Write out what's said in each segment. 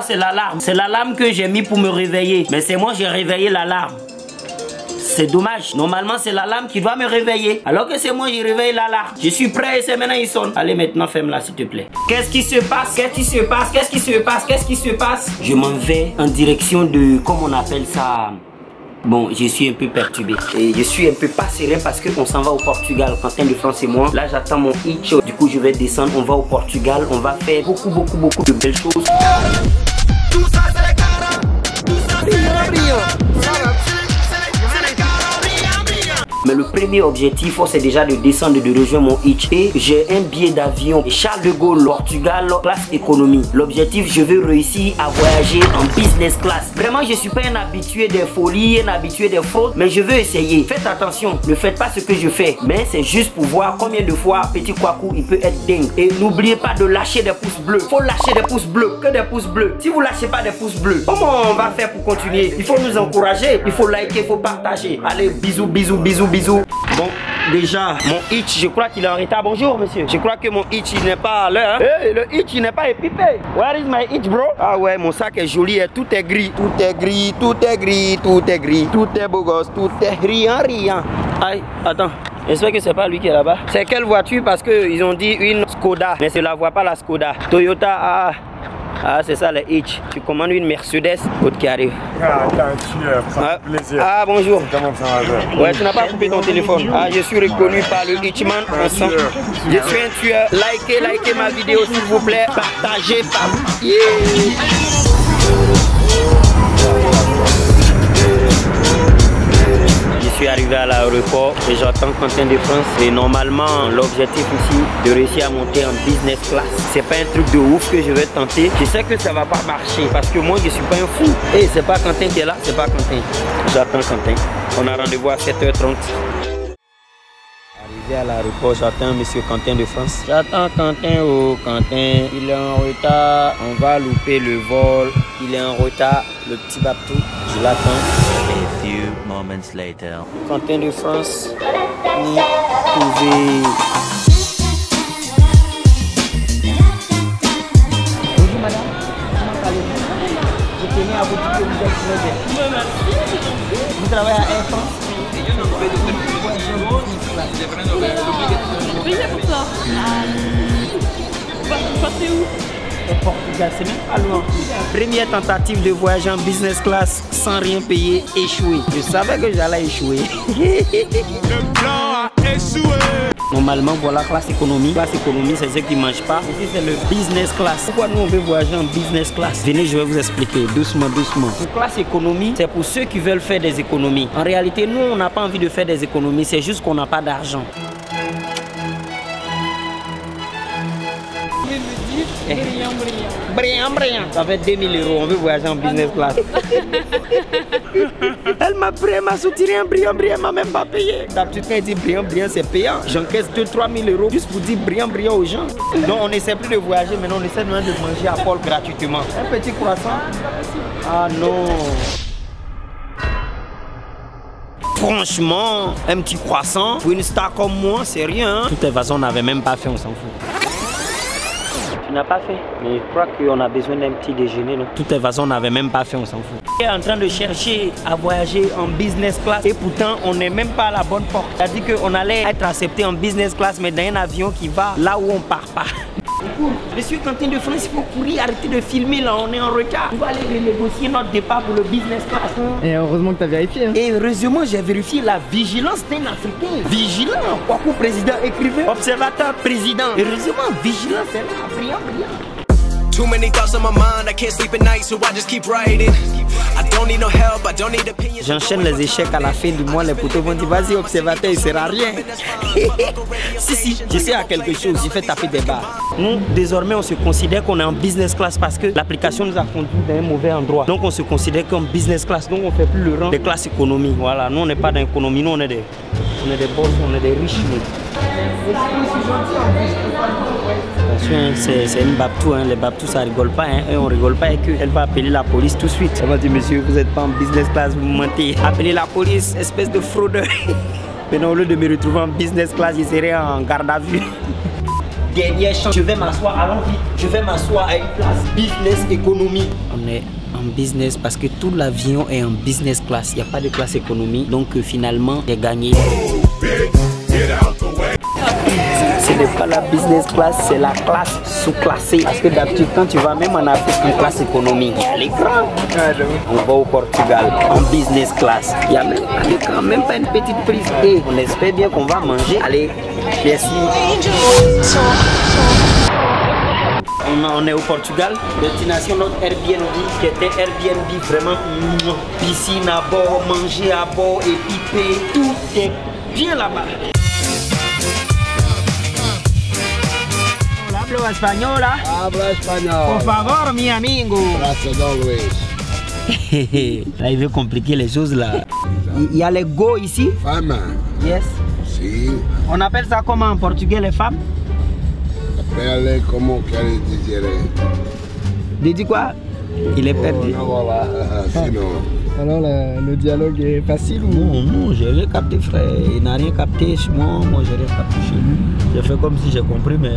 c'est l'alarme. C'est l'alarme que j'ai mis pour me réveiller. Mais c'est moi, j'ai réveillé l'alarme. C'est dommage. Normalement, c'est l'alarme qui doit me réveiller. Alors que c'est moi, j'ai réveillé l'alarme. Je suis prêt et c'est maintenant, il sonne. Allez, maintenant, ferme-la, s'il te plaît. Qu'est-ce qui se passe? Qu'est-ce qui se passe? Qu'est-ce qui se passe? Qu'est-ce qui se passe? Je m'en vais en direction de... Comment on appelle ça? Bon, je suis un peu perturbé. Et je suis un peu pas serein parce qu'on s'en va au Portugal. Quentin de France et moi. Là, j'attends mon hitch. Du coup, je vais descendre. On va au Portugal. On va faire beaucoup de belles choses. Tout ça, c'est les caras. Tout ça, c'est les caras. Mais le premier objectif, c'est déjà de descendre, de rejoindre mon hitch. Et j'ai un billet d'avion Charles de Gaulle, Portugal, classe économie. L'objectif, je veux réussir à voyager en business class. Vraiment, je suis pas un habitué des folies, un habitué des fraudes, mais je veux essayer. Faites attention, ne faites pas ce que je fais. Mais c'est juste pour voir combien de fois Petit Kwaku, il peut être dingue. Et n'oubliez pas de lâcher des pouces bleus. Faut lâcher des pouces bleus, que des pouces bleus. Si vous lâchez pas des pouces bleus, comment on va faire pour continuer? Il faut nous encourager, il faut liker, il faut partager. Allez, bisous, bisous, bisous. Bisous. Bon, déjà, mon hitch, je crois qu'il est en retard. Bonjour, monsieur. Je crois que mon hitch, il n'est pas à l'heure. Hey, le hitch, il n'est pas épipé. Where is my hitch, bro? Ah ouais, mon sac est joli et tout est gris. Tout est gris, tout est gris, tout est gris. Tout est beau gosse, tout est riant. Aïe, attends. J'espère que c'est pas lui qui est là-bas. C'est quelle voiture? Parce qu'ils ont dit une Skoda. Mais je la vois pas, la Skoda. Toyota, ah, c'est ça le hitch. Tu commandes une Mercedes, l'autre qui arrive. Ah, plaisir. Ah, bonjour. Comment ça va? Ouais, tu n'as pas coupé ton téléphone. Ah, je suis reconnu par le hitchman. Ensemble. Je suis un tueur. Likez ma vidéo s'il vous plaît. Partagez, Je suis arrivé à l'aéroport et j'attends Quentin de France. Et normalement, l'objectif ici, de réussir à monter en business class. C'est pas un truc de ouf que je vais tenter. Je sais que ça va pas marcher parce que moi, je suis pas un fou. Et c'est pas Quentin qui est là, c'est pas Quentin. J'attends Quentin. On a rendez-vous à 7h30. Arrivé à l'aéroport, j'attends monsieur Quentin de France. J'attends Quentin, oh Quentin. Il est en retard, on va louper le vol. Il est en retard, le petit bateau. Je l'attends. A few moments later. Quentin de France, ni trouvé. Bonjour madame, comment allez-vous? Je tenais à vous dire que vous êtes très belle. Vous travaillez à Air France? Oui, c'est pour ça. Vous partez où? Au Portugal, c'est même pas loin. Première tentative de voyager en business class sans rien payer, échoué. Je savais que j'allais échouer. Le plan a échoué. Normalement, voilà, classe économie. Classe économie, c'est ceux qui ne mangent pas. Ici, c'est le business class. Pourquoi nous, on veut voyager en business class? Venez, je vais vous expliquer doucement. Pour classe économie, c'est pour ceux qui veulent faire des économies. En réalité, nous, on n'a pas envie de faire des économies. C'est juste qu'on n'a pas d'argent. Brillant. Ça fait 2000 €. On veut voyager en business class. Elle m'a soutiré un brillant, m'a même pas payé. D'habitude, quand il dit brillant, c'est payant. J'encaisse 2-3 000 € juste pour dire brillant aux gens. Donc, on essaie plus de voyager, maintenant on essaie de manger à Paul gratuitement. Un petit croissant. Ah non. Franchement, un petit croissant pour une star comme moi, c'est rien. De toute façon, on n'avait même pas fait, on s'en fout. Tu n'as pas fait, mais je crois qu'on a besoin d'un petit déjeuner. De toute façon, on n'avait même pas fait, on s'en fout. On est en train de chercher à voyager en business class et pourtant, on n'est même pas à la bonne porte. C'est-à-dire qu'on allait être accepté en business class, mais dans un avion qui va là où on part pas. Monsieur Quentin de France, il faut courir, arrêter de filmer là, on est en retard. On va aller renégocier notre départ pour le business class. Et heureusement que tu as vérifié. Hein. Et heureusement, j'ai vérifié la vigilance d'un Africain. Vigilant, Kwaku président écrivain, observateur président. Heureusement, vigilance est là, brillant. Too many thoughts on my mind, I can't sleep at night, so I just keep writing. I don't need no help, I don't need opinions. J'enchaîne les échecs à la fin du mois, les potos vont dire vas-y observateur, il sert à rien. si, je sais à quelque chose, il fait taper des barres. Nous, désormais, on se considère qu'on est en business class parce que l'application nous a conduit dans un mauvais endroit. Donc on se considère comme business class, donc on fait plus le rang des classes économie. Voilà, nous on n'est pas dans l'économie, nous on est des boss, on est des riches. Attention, c'est une babtou, hein. Les babtous ça rigole pas, hein. Et on rigole pas avec eux. Elle va appeler la police tout de suite. Ça va dire monsieur, vous n'êtes pas en business class, vous mentez. Appelez la police, espèce de fraudeur. Maintenant au lieu de me retrouver en business class, je serai en garde à vue. dernière chance. Je vais m'asseoir, allons vite. Je vais m'asseoir à une place business économie. On est en business parce que tout l'avion est en business class. Il n'y a pas de classe économie. Donc finalement, j'ai gagné. Ce n'est pas la business class, c'est la classe sous-classée. Parce que d'habitude, quand tu vas même en Afrique, en classe économie, il y a l'écran. On va au Portugal en business class. Il y a même à l'écran, même pas une petite prise. Et on espère bien qu'on va manger. Allez, merci. On est au Portugal, destination notre Airbnb qui était Airbnb vraiment piscine à bord, manger à bord, équipé, tout est bien là-bas. Hablo español. Hablo español. Por favor, mi amigo. Gracias, Don Luis. Là, il veut compliquer les choses là. Il y a les go ici. Fama. Yes. Sí. On appelle ça comment en portugais les femmes? Appelle como quieres decir. Dis quoi? Il est perdu. No, voilà. Sinon. Alors le dialogue est facile ou Non, j'ai rien capté frère. Il n'a rien capté chez moi, moi j'ai rien capté chez lui. J'ai fait comme si j'ai compris mais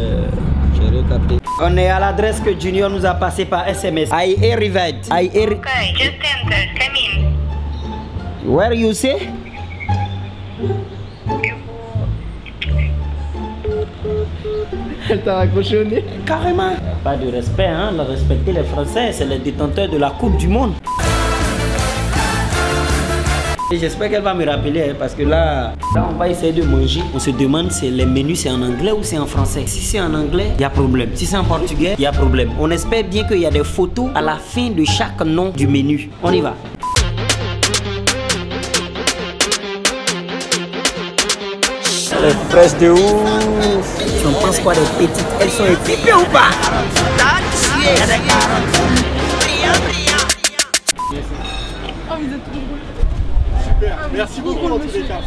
j'ai rien capté. On est à l'adresse que Junior nous a passé par SMS. I arrived. Okay, just enter. Come in. Where you say? Elle t'a raccroché au nez? Carrément. Pas de respect, hein. Respecter les Français, c'est les détenteurs de la Coupe du Monde. Et j'espère qu'elle va me rappeler parce que là, on va essayer de manger. On se demande si les menus c'est en anglais ou c'est en français. Si c'est en anglais, il y a problème. Si c'est en portugais, il y a problème. On espère bien qu'il y a des photos à la fin de chaque nom du menu. On y va. Les fraises de ouf. Tu en penses quoi des petites? Elles sont équipées ou pas? Merci beaucoup dans tous les cas.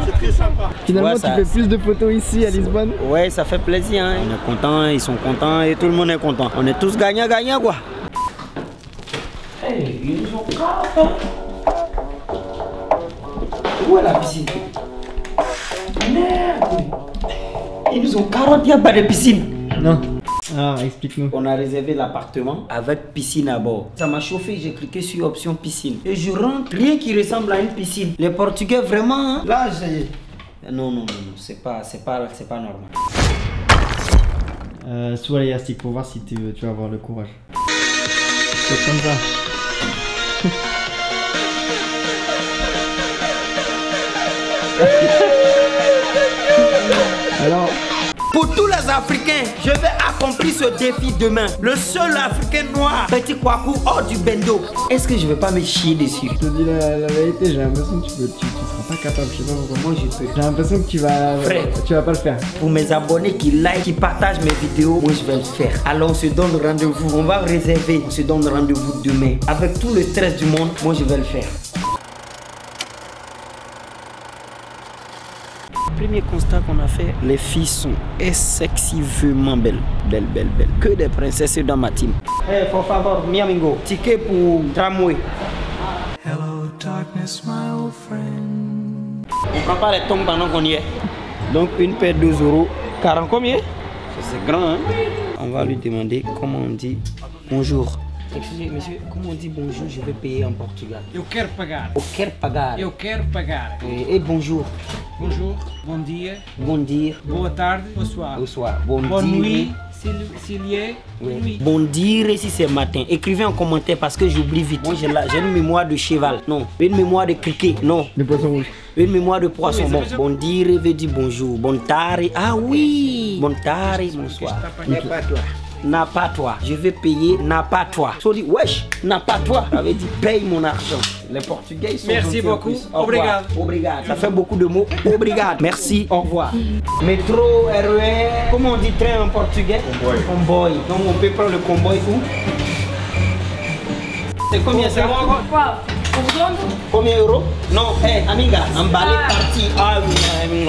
C'est très sympa. Finalement, Ouais, tu ça- fais plus de photos ici à Lisbonne. Ouais, ça fait plaisir. Hein. On est content, ils sont contents et tout le monde est content. On est tous gagnants quoi. Hey, ils nous ont carotte. Où est la piscine? Merde. Ils nous ont carotte, il n'y a pas de piscine. Non. Ah, explique-nous. On a réservé l'appartement avec piscine à bord. Ça m'a chauffé, j'ai cliqué sur option piscine. Et je rentre, rien qui ressemble à une piscine. Les Portugais vraiment, hein, là j'ai... Non, c'est pas normal. Sous l'élastique pour voir si tu vas avoir le courage. C'est comme ça. Alors, Pour tous les Africains, je vais accomplir ce défi demain. Le seul Africain noir, petit Kwaku hors du bendo. Est-ce que je vais pas me chier dessus? je te dis la vérité, j'ai l'impression que tu seras pas capable. Je sais pas pourquoi. Moi je peux. J'ai l'impression que tu vas pas le faire. Pour mes abonnés qui like, qui partagent mes vidéos, moi je vais le faire. Alors on se donne rendez-vous, on va réserver. On se donne rendez-vous demain. Avec tout le stress du monde, moi je vais le faire. Premier constat qu'on a fait, les filles sont excessivement belles. Belles. Que des princesses dans ma team. Hey, por favor, mi amigo, ticket pour tramway. Hello, darkness, my old friend. On prend pas les tongs pendant qu'on y est. Donc une paire de 2 €. 40 combien? C'est grand, hein? On va lui demander comment on dit bonjour. Excusez, monsieur, comment on dit bonjour? Je vais payer en Portugal. Eu quero pagar. Eu quero pagar. Eu quero pagar. Et bonjour. Bonjour, bon dia, Bon dire. boa tarde, bonsoir. Bonsoir. Bon Bonne dire. nuit, s'il y est Oui. nuit. Bon dire si c'est matin. Écrivez en commentaire parce que j'oublie vite. Moi j'ai une mémoire de cheval. Non. Une mémoire de criquet. Non. Le poisson rouge. Une mémoire de poisson. Oui, Bon, c'est bon dire veut dire bonjour. Bon tare. Ah oui. Bon tare, bonsoir. N'est pas toi. N'a pas toi. Je vais payer. N'a pas toi. So dit wesh. N'a pas toi. Ça veut dire paye mon argent. Les Portugais ils sont Merci gentils en beaucoup. plus. Au revoir. Obrigado. Obrigado. Ça fait beaucoup de mots. Obrigado. Merci. Au revoir. Métro, RER. Comment on dit train en portugais? Comboy. Donc on peut prendre le comboy où? C'est combien ça? Combien d'euros? Non, hey, amiga, emballé, parti. Ah oui,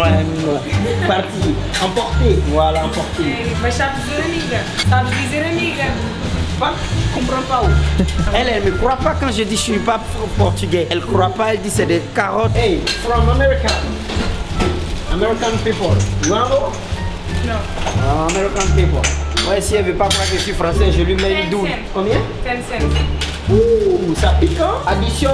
parti. Emporté. Voilà, emporté. Mas sabes dizer amiga? Sabes dizer amiga? Pas, je comprends pas où. Elle me croit pas quand je dis je suis pas portugais. Elle croit pas, elle dit c'est des carottes. Hey, from America. American people. You wanna go? No. Ah, American paper. Ouais, si elle veut pas croire que je suis français, je lui mets une double. Combien? 10 cents. Ouh, ça pique, hein? Addition,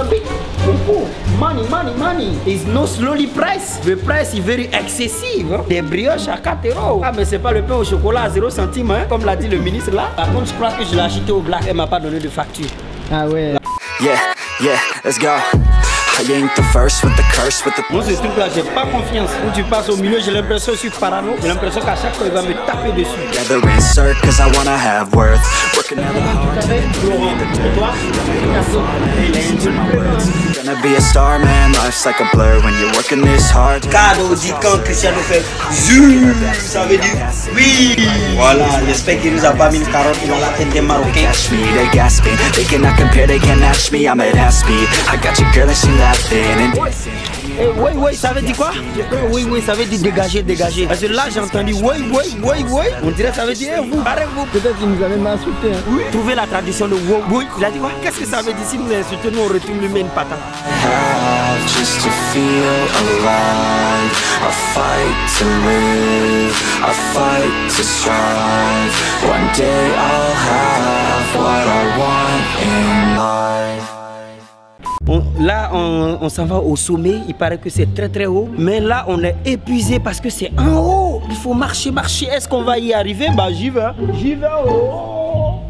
money, money, money. It's no slowly price. The price is very excessive. Hein? Des brioches à 4 €. Ah, mais c'est pas le pain au chocolat à 0 centime, hein? Comme l'a dit le ministre là. Par contre, je crois que je l'ai acheté au black. Elle m'a pas donné de facture. Ah ouais. Yeah, let's go. I ain't the first with the curse with the. Moi, ce truc là, j'ai pas confiance. Quand tu passes au milieu, j'ai l'impression que je suis parano. J'ai l'impression qu'à chaque fois, il va me taper dessus. Together insert cause I wanna have worth. Working hella hard. Gonna be a star, man. Life's like a blur when you're working this hard. Cadeau dit quand Cristiano fait ZOUM, ça veut dire oui. Voilà, j'espère qu'il nous a pas mis une carotte dans la tête des Marocains. Catch me, they gasping. They cannot compare, they can't match me. I'm at half speed. I got your girl and she laughing. And Oui, ça veut dire quoi? Oui, ça veut dire dégager, dégager. Parce que là, j'ai entendu oui. On dirait que ça veut dire vous, barrez-vous. Peut-être qu'il nous a même insulté. Hein. Oui. Trouvez la tradition de oui. Il a dit quoi? Qu'est-ce que ça veut dire? Si nous insultons, nous on retourne lui met une patate. just to feel alive. I fight to live. I fight to strive. One day I'll have what I want in life. Là, on s'en va au sommet. Il paraît que c'est très haut. Mais là, on est épuisé parce que c'est en haut. Il faut marcher. Est-ce qu'on va y arriver? Bah, j'y vais. Oh.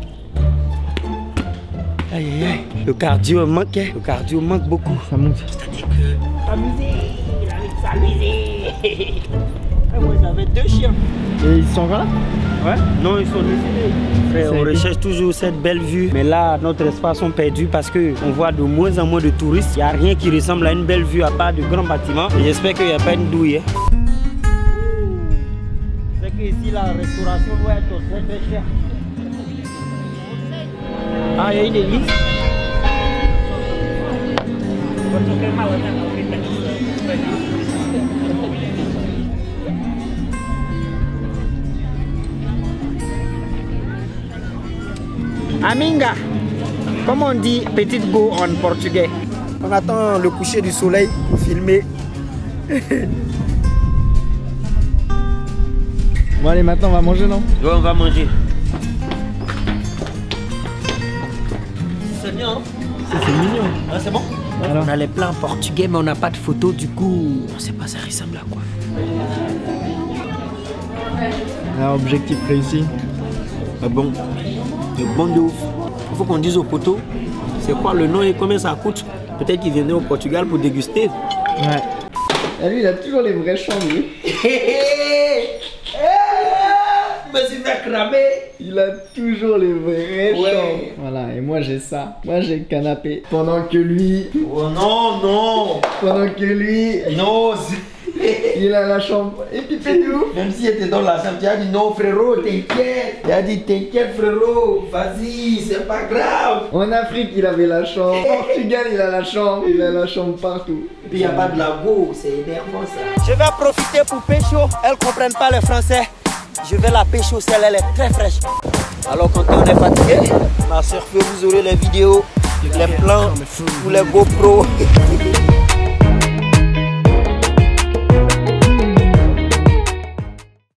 Aïe. Le cardio manque. Le cardio manque beaucoup. Ça monte. C'est-à-dire que s'amuser. Moi, j'avais 2 chiens. Et ils sont encore là? Ouais. Non, ils sont décédés. On recherche toujours cette belle vue. Mais là, notre espace est perdu parce qu'on voit de moins en moins de touristes. Il n'y a rien qui ressemble à une belle vue à part de grands bâtiments. J'espère qu'il n'y a pas une douille. C'est que ici, la restauration doit être très chère. Ah, il y a une église. Aminga, comment on dit petite go en portugais? On attend le coucher du soleil pour filmer. Bon allez, maintenant on va manger, non? Ouais, on va manger. C'est bien, hein? C'est mignon. Ah, c'est bon? Alors. On a les plans portugais, mais on n'a pas de photos, du coup, on sait pas ça ressemble à quoi. Alors, objectif réussi. Ah bon? C'est bon de ouf. Il faut qu'on dise au poteau, c'est quoi le nom et combien ça coûte. Peut-être qu'il viendrait au Portugal pour déguster. Ouais. Et lui, il a toujours les vrais champs, lui. Je me suis fait cramer. Il a toujours les vrais Ouais. champs. Voilà, et moi j'ai ça. Moi j'ai le canapé. Pendant que lui. Oh non. Pendant que lui. Non. Il a la chambre épipée de ouf. Même si il était dans la chambre, tu as dit non frérot, t'inquiète. Il a dit t'inquiète frérot, vas-y, c'est pas grave. En Afrique, il avait la chambre. Au Portugal, il a la chambre. Il a la chambre partout. Et puis il n'y a pas de lago, c'est énervant ça. Je vais profiter pour pécho. Elles ne comprennent pas le français. Je vais la pécho, celle elle est très fraîche. Alors quand on est fatigué, ma soeur, vous aurez les vidéos, les plans ou les GoPro.